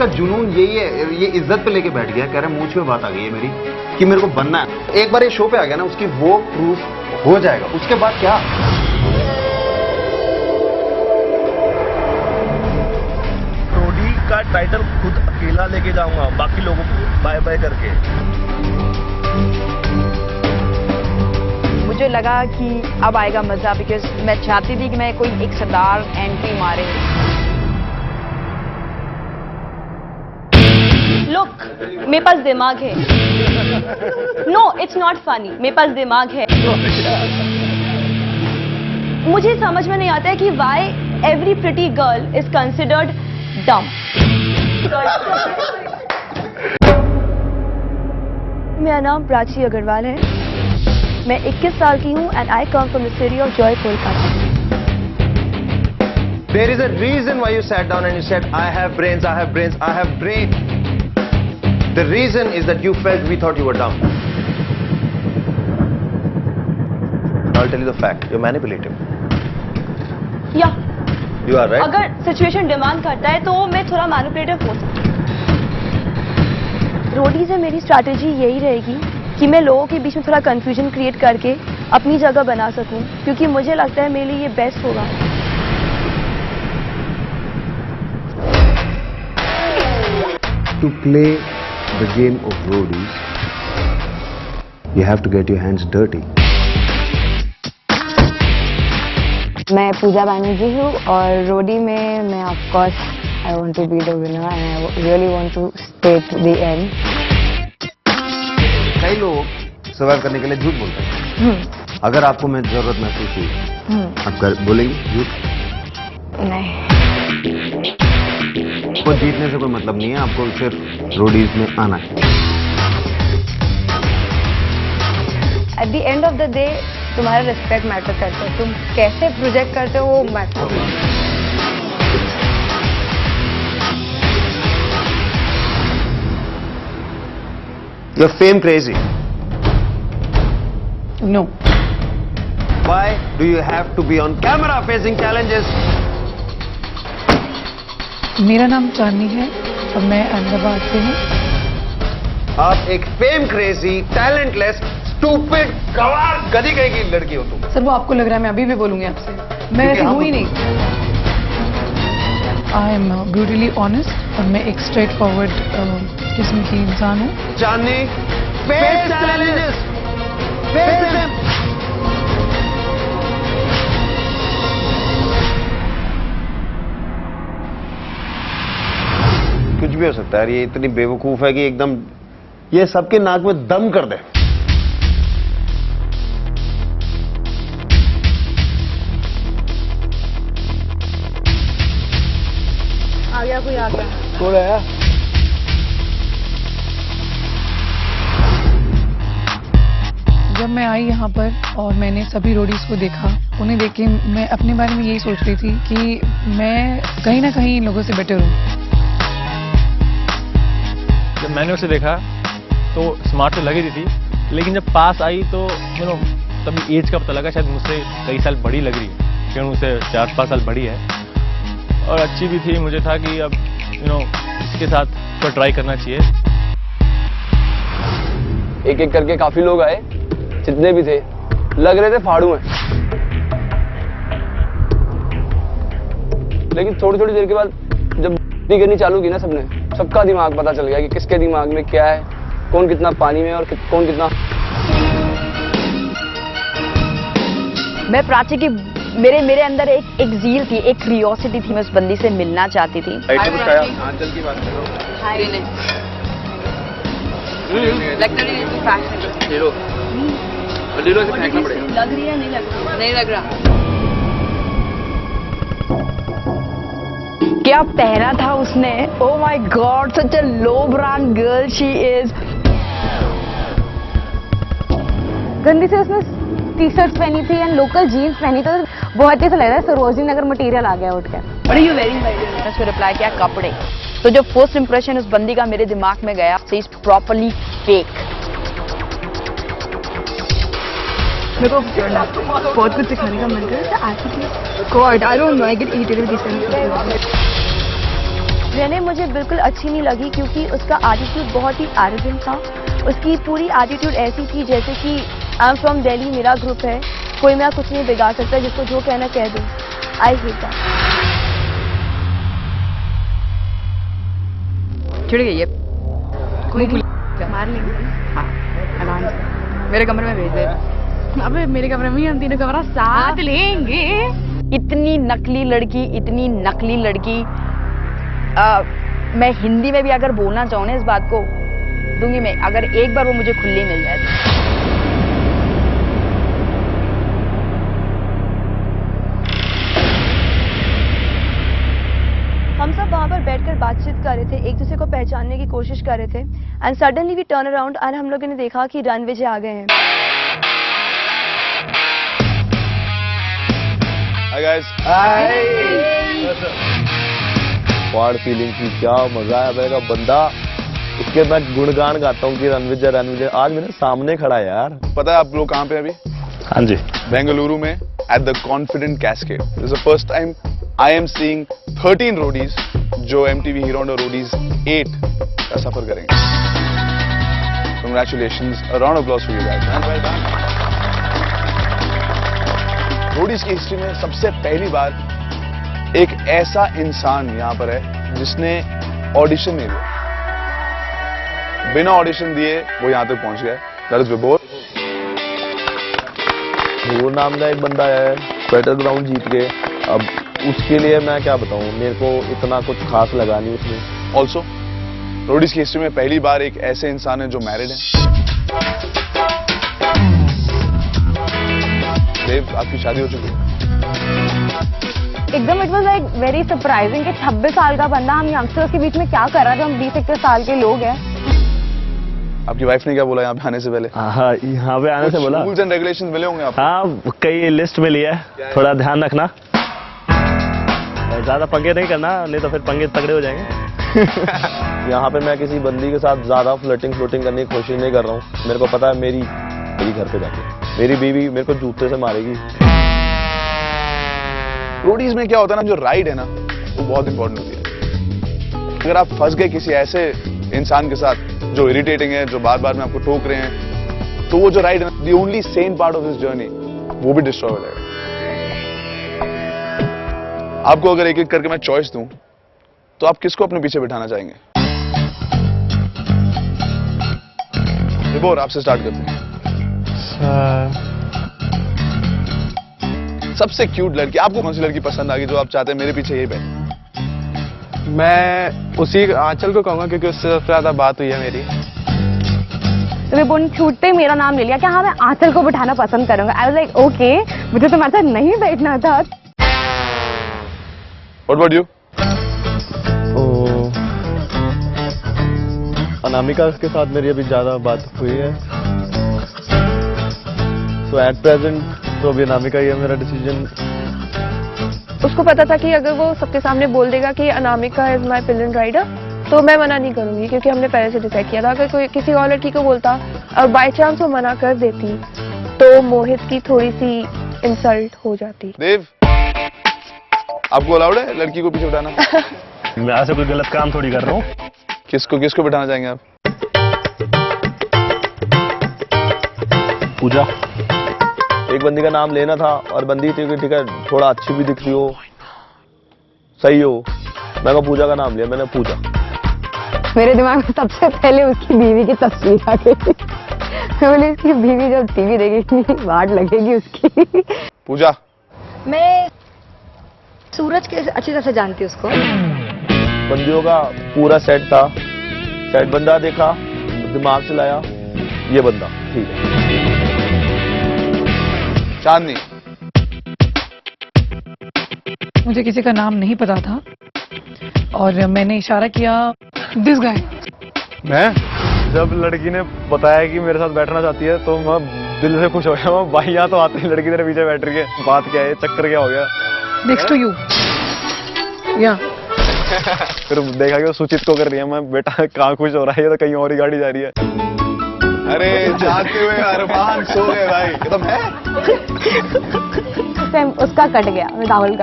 इसका जुनून यही है, ये इज्जत पे लेके बैठ गया, कह रहा है मुंह पे बात आ गई है मेरी कि मेरे को बनना है। एक बार ये शो पे आ गया ना, उसकी वो प्रूफ हो जाएगा, उसके बाद क्या। रोडी का टाइटल खुद अकेला लेके जाऊंगा, बाकी लोगों को बाय बाय करके। मुझे लगा कि अब आएगा मजा, बिकॉज मैं चाहती थी कि मैं कोई एक सरदार एंट्री मारे। लुक, मेरे पास दिमाग है। नो, इट्स नॉट फनी, मेरे पास दिमाग है। मुझे समझ में नहीं आता है कि why every pretty girl is considered dumb. मेरा नाम प्राची अग्रवाल है, मैं 21 साल की हूँ and I come from the city of Joy, Kolkata. There is a reason why you sat down and you said, I have brains, I have brains, I have brain. The reason is that you felt we thought you were dumb. I'll tell you the fact. You're manipulative. या You are right. अगर situation demand करता है तो मैं थोड़ा manipulative हो सकती हूँ। रोडी से मेरी स्ट्रैटेजी यही रहेगी कि मैं लोगों के बीच में थोड़ा कंफ्यूजन क्रिएट करके अपनी जगह बना सकूं, क्योंकि मुझे लगता है मेरे लिए ये बेस्ट होगा। To play the game of roadies, you have to get your hands dirty. मैं पूजा बैनर्जी हूँ और रोडी में मैं of course I want to be the winner and I really want to stay to the end. कई लोग survive करने के लिए झूठ बोलते हैं। अगर आपको मैं जरूरत महसूस हुई, आप बोलेंगे झूठ? नहीं, को जीतने से कोई मतलब नहीं है, आपको सिर्फ रोडीज में आना है। At the end of the day तुम्हारा रिस्पेक्ट मैटर करता है, तुम कैसे प्रोजेक्ट करते हो वो मैटर करता है। You're fame crazy. No. Why do you have to be on camera facing challenges? मेरा नाम चांदनी है और मैं अहमदाबाद से हूँ। आप एक फेम क्रेजी, टैलेंटलेस, स्टूपिड, गवार, गधी कहीं की लड़की हो तुम। सर वो आपको लग रहा है मैं अभी भी बोलूंगी आपसे, मैं ऐसी हूँ ही नहीं। आई एम ब्रूटली ऑनेस्ट और मैं एक स्ट्रेट फॉरवर्ड किस्म की इंसान हूँ। चांदनी, फेस चैलेंजेस, फेस देम। कुछ भी हो सकता है, ये इतनी बेवकूफ है कि एकदम ये सबके नाक में दम कर दे। आ गया, कोई आ गया। कौन आया? जब मैं आई यहाँ पर और मैंने सभी रोडीज को देखा, उन्हें देख के मैं अपने बारे में यही सोच रही थी कि मैं कहीं ना कहीं इन लोगों से बेटर हूँ। जब मैंने उसे देखा तो स्मार्ट तो लग रही थी, लेकिन जब पास आई तो तभी एज का पता लगा, शायद मुझसे कई साल बड़ी लग रही है, क्योंकि मुझसे 4-5 साल बड़ी है और अच्छी भी थी। मुझे था कि अब इसके साथ तो ट्राई करना चाहिए। एक एक करके काफी लोग आए, जितने भी थे लग रहे थे फाड़ू हैं, लेकिन थोड़ी थोड़ी देर के बाद जब करनी चालू की ना सबने, सबका दिमाग पता चल गया कि किसके दिमाग में क्या है, कौन कितना पानी में और कौन कितना। मैं प्राची की मेरे अंदर एक जील थी, एक क्यूरियोसिटी थी, मैं उस बंदी से मिलना चाहती थी। आंचल की बात करो। लग रही है, नहीं लग रहा? नहीं लग रहा। क्या पहना था उसने? Oh my God, such a low brand girl she is. गंदी से उसने टी शर्ट पहनी थी एंड लोकल जीन्स पहनी, तो बहुत ही ऐसा लग रहा है सरोजनी नगर मटेरियल आ गया उठ के। What are you wearing by the way? उसने रिप्लाई किया कपड़े। तो जो फर्स्ट इंप्रेशन उस बंदी का मेरे दिमाग में गया, so he's properly fake। मेरे को बहुत कुछ सिखाने का मन कर रहा है। God, I don't know, I get irritated with these things. रेने मुझे बिल्कुल अच्छी नहीं लगी क्योंकि उसका एटीट्यूड बहुत ही एरोगेंट था। उसकी पूरी एटीट्यूड ऐसी थी जैसे कि आई एम फ्रॉम दिल्ली, मेरा ग्रुप है, कोई मेरा कुछ नहीं बिगाड़ सकता, जिसको जो कहना कह दो। I hate that. चिढ़ गई है, कोई मार लेंगे। हाँ, आराम से मेरे कमरे में भेज दे। अबे मेरे कमरे में ही हम तीनों कमरा साथ लेंगे। इतनी नकली लड़की, इतनी नकली लड़की। मैं हिंदी में भी अगर बोलना चाहूँ ना इस बात को दूंगी मैं, अगर एक बार वो मुझे खुली मिल जाए तो। हम सब वहाँ पर बैठकर बातचीत कर रहे थे, एक दूसरे को पहचानने की कोशिश कर रहे थे and suddenly we turn around और हम लोगों ने देखा कि रणविजय आ गए हैं। Hi guys. क्वाड फीलिंग की क्या मजा है मेरा बंदा, उसके मैं गुणगान गाता हूँ कि रणविजय रणविजय आज मेरे सामने खड़ा है यार। पता है आप लोग कहाँ पे अभी? हाँ जी, बेंगलुरु में at the confident cascade. This is the first time I am seeing 13 Roadies जो MTV हीरो होंडा रोडीज 8 का सफर करेंगे। Congratulations, a round of applause for you guys, man. Well done. Roadies की हिस्ट्री में सबसे पहली बार एक ऐसा इंसान यहाँ पर है जिसने ऑडिशन नहीं दिया, बिना ऑडिशन दिए वो यहाँ तक पहुंच गया है। दैट इज विभोर। वो नाम का एक बंदा है, बैटल ग्राउंड जीत के। अब उसके लिए मैं क्या बताऊं, मेरे को इतना कुछ खास लगा नहीं उसमें। ऑल्सो रोडीज की हिस्ट्री में पहली बार एक ऐसे इंसान है जो मैरिड है। देव, आपकी शादी हो चुकी है? एकदम it was like very surprising कि 26 साल का बंदा हम यंगस्टर्स के बीच में क्या कर रहा था। हम 20-21 साल के लोग हैं। आपकी वाइफ ने क्या बोला यहाँ पे आने से पहले? हाँ, यहाँ पे आने से बोला रूल्स एंड रेगुलेशंस मिले होंगे आपको? हाँ, कई लिस्ट में लिया है, थोड़ा ध्यान रखना, ज्यादा पंगे नहीं करना, नहीं तो फिर पंगे तगड़े हो जाएंगे। यहाँ पे मैं किसी बंदी के साथ ज्यादा फ्लर्टिंग करने की कोशिश नहीं कर रहा हूँ। मेरे को पता है मेरी घर पे जाके मेरी बीवी मेरे को जूते से मारेगी। रोडीज में क्या होता है ना, जो राइड है ना वो बहुत इंपॉर्टेंट होती है। अगर आप फंस गए किसी ऐसे इंसान के साथ जो इरिटेटिंग है, जो बार बार में आपको टोक रहे हैं, तो वो जो राइड है ना, the only Sen part of this journey, वो भी डिस्ट्रॉय हो जाएगा। आपको अगर एक एक करके मैं चॉइस दूं तो आप किसको अपने पीछे बिठाना चाहेंगे? विभोर, आपसे स्टार्ट करते हैं। सबसे क्यूट लड़की, आपको कौन सी लड़की पसंद आ गई जो आप चाहते हैं मेरे पीछे यही बैठे? मैं उसी आंचल को कहूंगा क्योंकि उससे सबसे ज्यादा बात हुई है मेरी। तो वे बोन छूटते ही मेरा नाम ले लिया, क्या हाँ मैं आंचल को बिठाना पसंद करूंगा। आई वाज लाइक ओके, मुझे तुम्हारे साथ नहीं बैठना था। What about you? अनामिका के साथ मेरी अभी ज्यादा बात हुई है, तो एट प्रेजेंट तो अभी अनामिका ही है मेरा डिसीजन। उसको पता था कि अगर वो सबके सामने बोल देगा कि Anamika is my pillion rider तो मैं मना नहीं करूंगी, क्योंकि हमने पहले से डिसाइड किया था। अगर कोई किसी और लड़की को बोलता और बाय चांस वो मना कर देती तो मोहित की थोड़ी सी इंसल्ट हो जाती। देव, आपको अलाउड है लड़की को पीछे बिठाना? मैं ऐसे कोई गलत काम थोड़ी कर रहा हूँ। किसको बिठाना चाहेंगे आप? पूजा। एक बंदी का नाम लेना था और बंदी थी कि ठीक है थोड़ा अच्छी भी दिखती हो, सही हो, मैंने पूजा का नाम लिया। मैंने पूजा। मेरे दिमाग में सबसे पहले उसकी बीवी की तस्वीर आ गई। मैं बोली उसकी बीवी जब टीवी देखेगी वाट लगेगी उसकी। पूजा। मैं सूरज के अच्छी तरह से जानती हूँ उसको। बंदियों का पूरा सेट था, सेट बंदा देखा, दिमाग चलाया, ये बंदा ठीक है। चांदनी। मुझे किसी का नाम नहीं पता था और मैंने इशारा किया दिस गाय। मैं जब लड़की ने बताया कि मेरे साथ बैठना चाहती है तो मैं दिल से खुश हो गया। मैं भाई यहाँ तो आते ही लड़की तेरे पीछे बैठ रही है, बात क्या है, चक्कर क्या हो गया? नेक्स्ट टू यू या फिर देखा कि वो सुचित को कर रही है। मैं बेटा कहाँ खुश हो रहा है, ये तो कहीं और ही गाड़ी जा रही है। अरे जाते हुए अरमान सो गए भाई, एकदम है। उसका कट गया राहुल का।